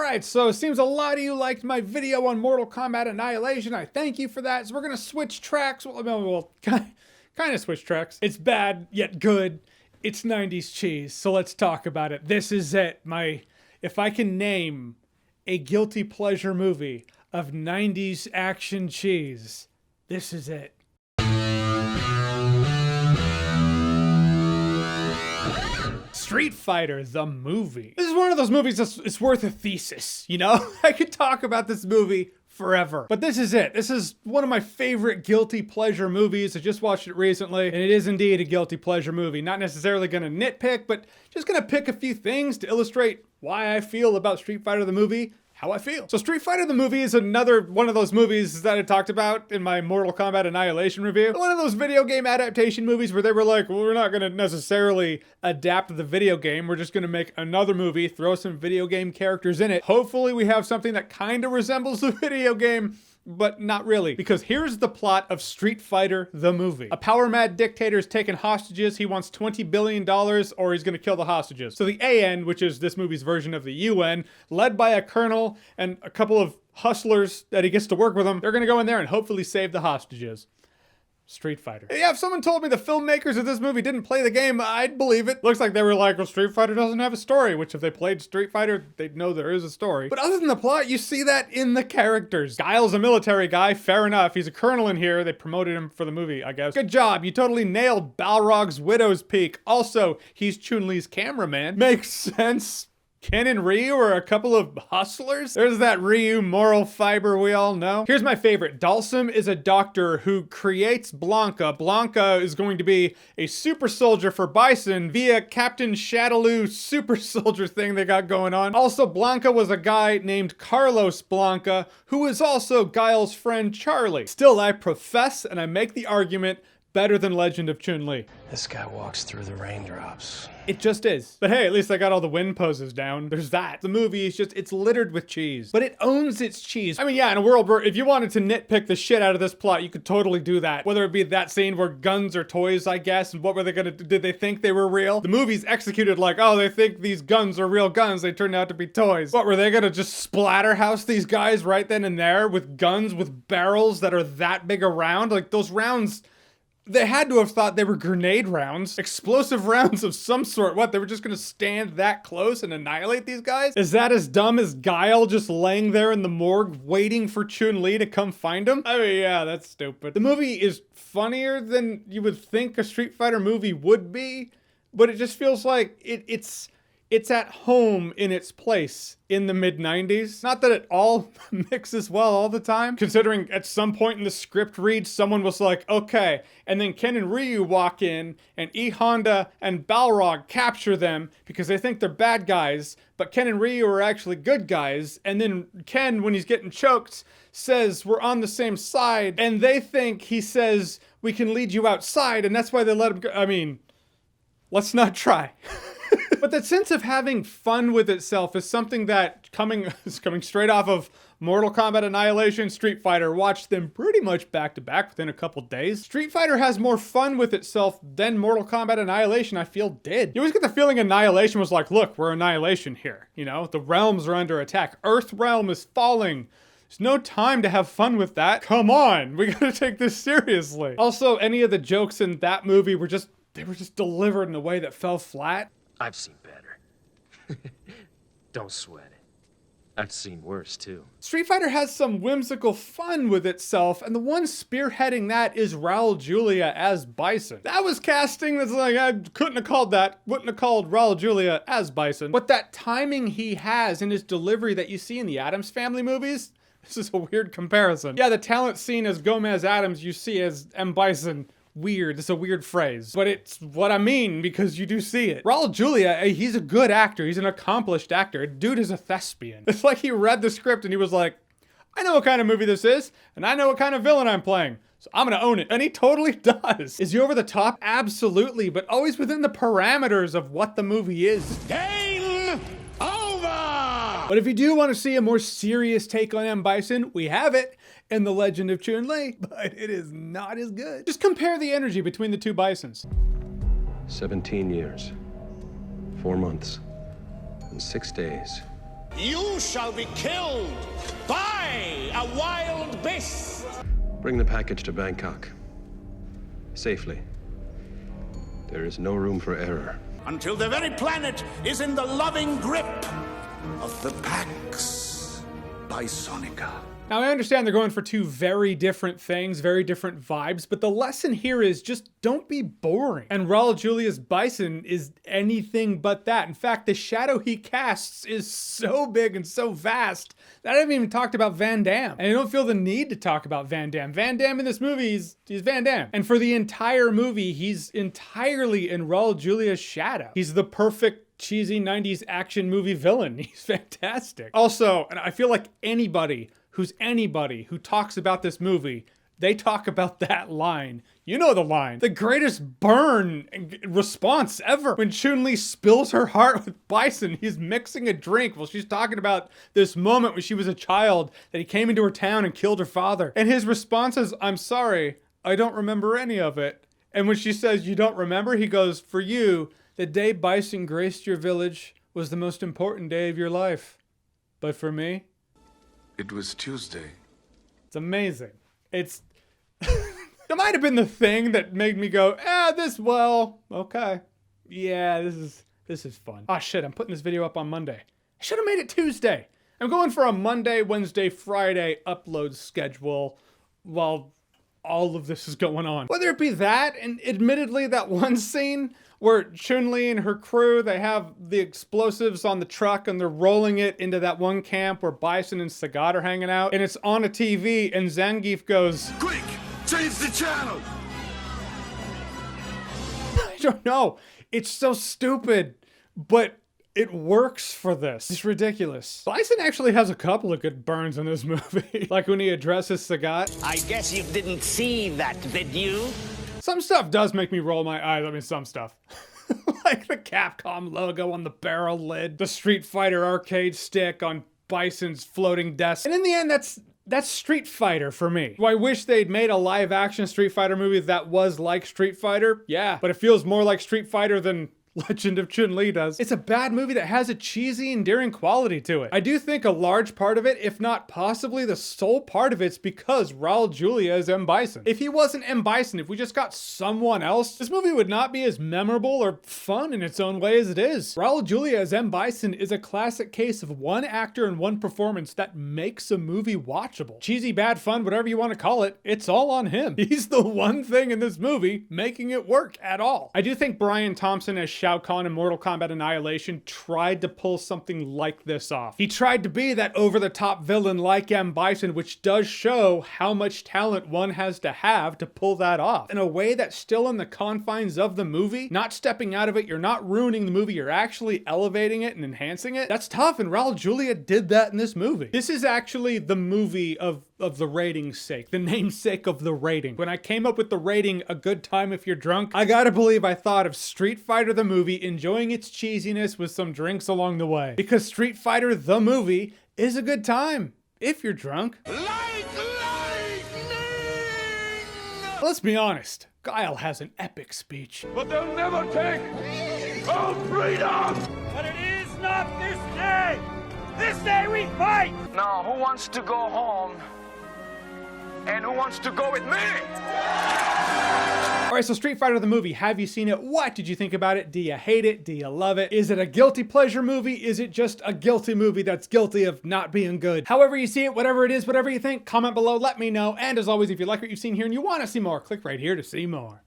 Alright, so it seems a lot of you liked my video on Mortal Kombat Annihilation. I thank you for that. So we're gonna switch tracks. Well, kind of switch tracks. It's bad, yet good. It's 90s cheese, so let's talk about it. This is it. If I can name a guilty pleasure movie of 90s action cheese, this is it. Street Fighter, the movie. This is one of those movies that's worth a thesis, you know? I could talk about this movie forever. But this is it. This is one of my favorite guilty pleasure movies. I just watched it recently, and it is indeed a guilty pleasure movie. Not necessarily gonna nitpick, but just gonna pick a few things to illustrate why I feel about Street Fighter the movie, how I feel. So Street Fighter the movie is another one of those movies that I talked about in my Mortal Kombat Annihilation review. One of those video game adaptation movies where they were like, well, we're not gonna necessarily adapt the video game. We're just gonna make another movie, throw some video game characters in it. Hopefully we have something that kind of resembles the video game, but not really. Because here's the plot of Street Fighter the movie. A power-mad dictator is taking hostages. He wants $20 billion or he's gonna kill the hostages. So the AN, which is this movie's version of the UN, led by a colonel and a couple of hustlers that he gets to work with them, they're gonna go in there and hopefully save the hostages. Street Fighter. Yeah, if someone told me the filmmakers of this movie didn't play the game, I'd believe it. Looks like they were like, well, Street Fighter doesn't have a story, which if they played Street Fighter, they'd know there is a story. But other than the plot, you see that in the characters. Guile's a military guy, fair enough. He's a colonel in here. They promoted him for the movie, I guess. Good job, you totally nailed Balrog's Widow's Peak. Also, he's Chun-Li's cameraman. Makes sense. Ken and Ryu are a couple of hustlers. There's that Ryu moral fiber we all know. Here's my favorite. Dalsum is a doctor who creates Blanca. Blanca is going to be a super soldier for Bison via Captain Shadaloo super soldier thing they got going on. Also, Blanca was a guy named Carlos Blanca, who is also Guile's friend Charlie. Still, I profess and I make the argument better than Legend of Chun-Li. This guy walks through the raindrops. It just is. But hey, at least I got all the wind poses down. There's that. The movie is just, it's littered with cheese. But it owns its cheese. I mean, yeah, in a world where if you wanted to nitpick the shit out of this plot, you could totally do that. Whether it be that scene where guns are toys, I guess, and what were they gonna do? Did they think they were real? The movie's executed like, oh, they think these guns are real guns. They turned out to be toys. What, were they gonna just splatterhouse these guys right then and there with guns, with barrels that are that big around? Like, those rounds, they had to have thought they were grenade rounds, explosive rounds of some sort. What, they were just gonna stand that close and annihilate these guys? Is that as dumb as Guile just laying there in the morgue waiting for Chun-Li to come find him? I mean, yeah, that's stupid. The movie is funnier than you would think a Street Fighter movie would be, but it just feels like it's at home in its place in the mid-90s. Not that it all mixes well all the time, considering at some point in the script read, someone was like, okay, and then Ken and Ryu walk in, and E Honda and Balrog capture them because they think they're bad guys, but Ken and Ryu are actually good guys, and then Ken, when he's getting choked, says, we're on the same side, and they think he says, we can lead you outside, and that's why they let him go. I mean, let's not try. But that sense of having fun with itself is something that is coming straight off of Mortal Kombat Annihilation, Street Fighter. Watched them pretty much back to back within a couple days. Street Fighter has more fun with itself than Mortal Kombat Annihilation, I feel, did. You always get the feeling Annihilation was like, look, we're Annihilation here. You know, the realms are under attack. Earth realm is falling. There's no time to have fun with that. Come on, we gotta take this seriously. Also, any of the jokes in that movie were just delivered in a way that fell flat. I've seen better. Don't sweat it. I've seen worse, too. Street Fighter has some whimsical fun with itself, and the one spearheading that is Raul Julia as Bison. That was casting that's like, I couldn't have called that. Wouldn't have called Raul Julia as Bison. But that timing he has in his delivery that you see in the Addams Family movies, this is a weird comparison. Yeah, the talent seen as Gomez Addams you see as M. Bison. Weird. It's a weird phrase, but it's what I mean because you do see it. Raul Julia, he's a good actor. He's an accomplished actor. Dude is a thespian. It's like he read the script and he was like, I know what kind of movie this is, and I know what kind of villain I'm playing, so I'm gonna own it. And he totally does. Is he over the top? Absolutely, but always within the parameters of what the movie is. Game over! But if you do want to see a more serious take on M. Bison, we have it in The Legend of Chun-Li, but it is not as good. Just compare the energy between the two Bisons. 17 years, 4 months, and 6 days. You shall be killed by a wild beast. Bring the package to Bangkok. Safely. There is no room for error. Until the very planet is in the loving grip of the Pax Bisonica. Now, I understand they're going for two very different things, very different vibes, but the lesson here is just don't be boring. And Raul Julia's Bison is anything but that. In fact, the shadow he casts is so big and so vast that I haven't even talked about Van Damme. And I don't feel the need to talk about Van Damme. Van Damme in this movie is Van Damme. And for the entire movie, he's entirely in Raul Julia's shadow. He's the perfect cheesy 90s action movie villain. He's fantastic. Also, and I feel like anybody who talks about this movie, they talk about that line. You know the line. The greatest burn response ever. When Chun-Li spills her heart with Bison, he's mixing a drink while she's talking about this moment when she was a child that he came into her town and killed her father. And his response is, "I'm sorry, I don't remember any of it." And when she says, "You don't remember?" he goes, "For you, the day Bison graced your village was the most important day of your life. But for me, it was Tuesday." It's amazing. It might have been the thing that made me go, okay. Yeah, this is fun. Oh shit, I'm putting this video up on Monday. I should have made it Tuesday. I'm going for a Monday, Wednesday, Friday upload schedule while all of this is going on. Whether it be that, and admittedly that one scene where Chun-Li and her crew, they have the explosives on the truck and they're rolling it into that one camp where Bison and Sagat are hanging out, and it's on a TV, and Zangief goes, "Quick, change the channel!" I don't know. It's so stupid, but it works for this. It's ridiculous. Bison actually has a couple of good burns in this movie. Like when he addresses Sagat. I guess you didn't see that, did you? Some stuff does make me roll my eyes. I mean, some stuff. Like the Capcom logo on the barrel lid, the Street Fighter arcade stick on Bison's floating desk. And in the end, that's Street Fighter for me. Do I wish they'd made a live action Street Fighter movie that was like Street Fighter? Yeah, but it feels more like Street Fighter than Legend of Chun-Li does. It's a bad movie that has a cheesy, endearing quality to it. I do think a large part of it, if not possibly the sole part of it's because Raul Julia is M. Bison. If he wasn't M. Bison, if we just got someone else, this movie would not be as memorable or fun in its own way as it is. Raul Julia as M. Bison is a classic case of one actor and one performance that makes a movie watchable. Cheesy, bad, fun, whatever you want to call it, it's all on him. He's the one thing in this movie making it work at all. I do think Brian Thompson as Shao Kahn in Mortal Kombat Annihilation tried to pull something like this off. He tried to be that over-the-top villain like M. Bison, which does show how much talent one has to pull that off. In a way that's still in the confines of the movie, not stepping out of it, you're not ruining the movie, you're actually elevating it and enhancing it. That's tough, and Raul Julia did that in this movie. This is actually the movie of the rating's sake, the namesake of the rating. When I came up with the rating, A Good Time If You're Drunk, I gotta believe I thought of Street Fighter the movie, enjoying its cheesiness with some drinks along the way. Because Street Fighter the movie is a good time if you're drunk. Like lightning! Let's be honest, Guile has an epic speech. But they'll never take our freedom! But it is not this day! This day we fight! Now, who wants to go home? And who wants to go with me? All right, so Street Fighter the movie, have you seen it? What did you think about it? Do you hate it? Do you love it? Is it a guilty pleasure movie? Is it just a guilty movie that's guilty of not being good? However you see it, whatever it is, whatever you think, comment below, let me know. And as always, if you like what you've seen here and you want to see more, click right here to see more.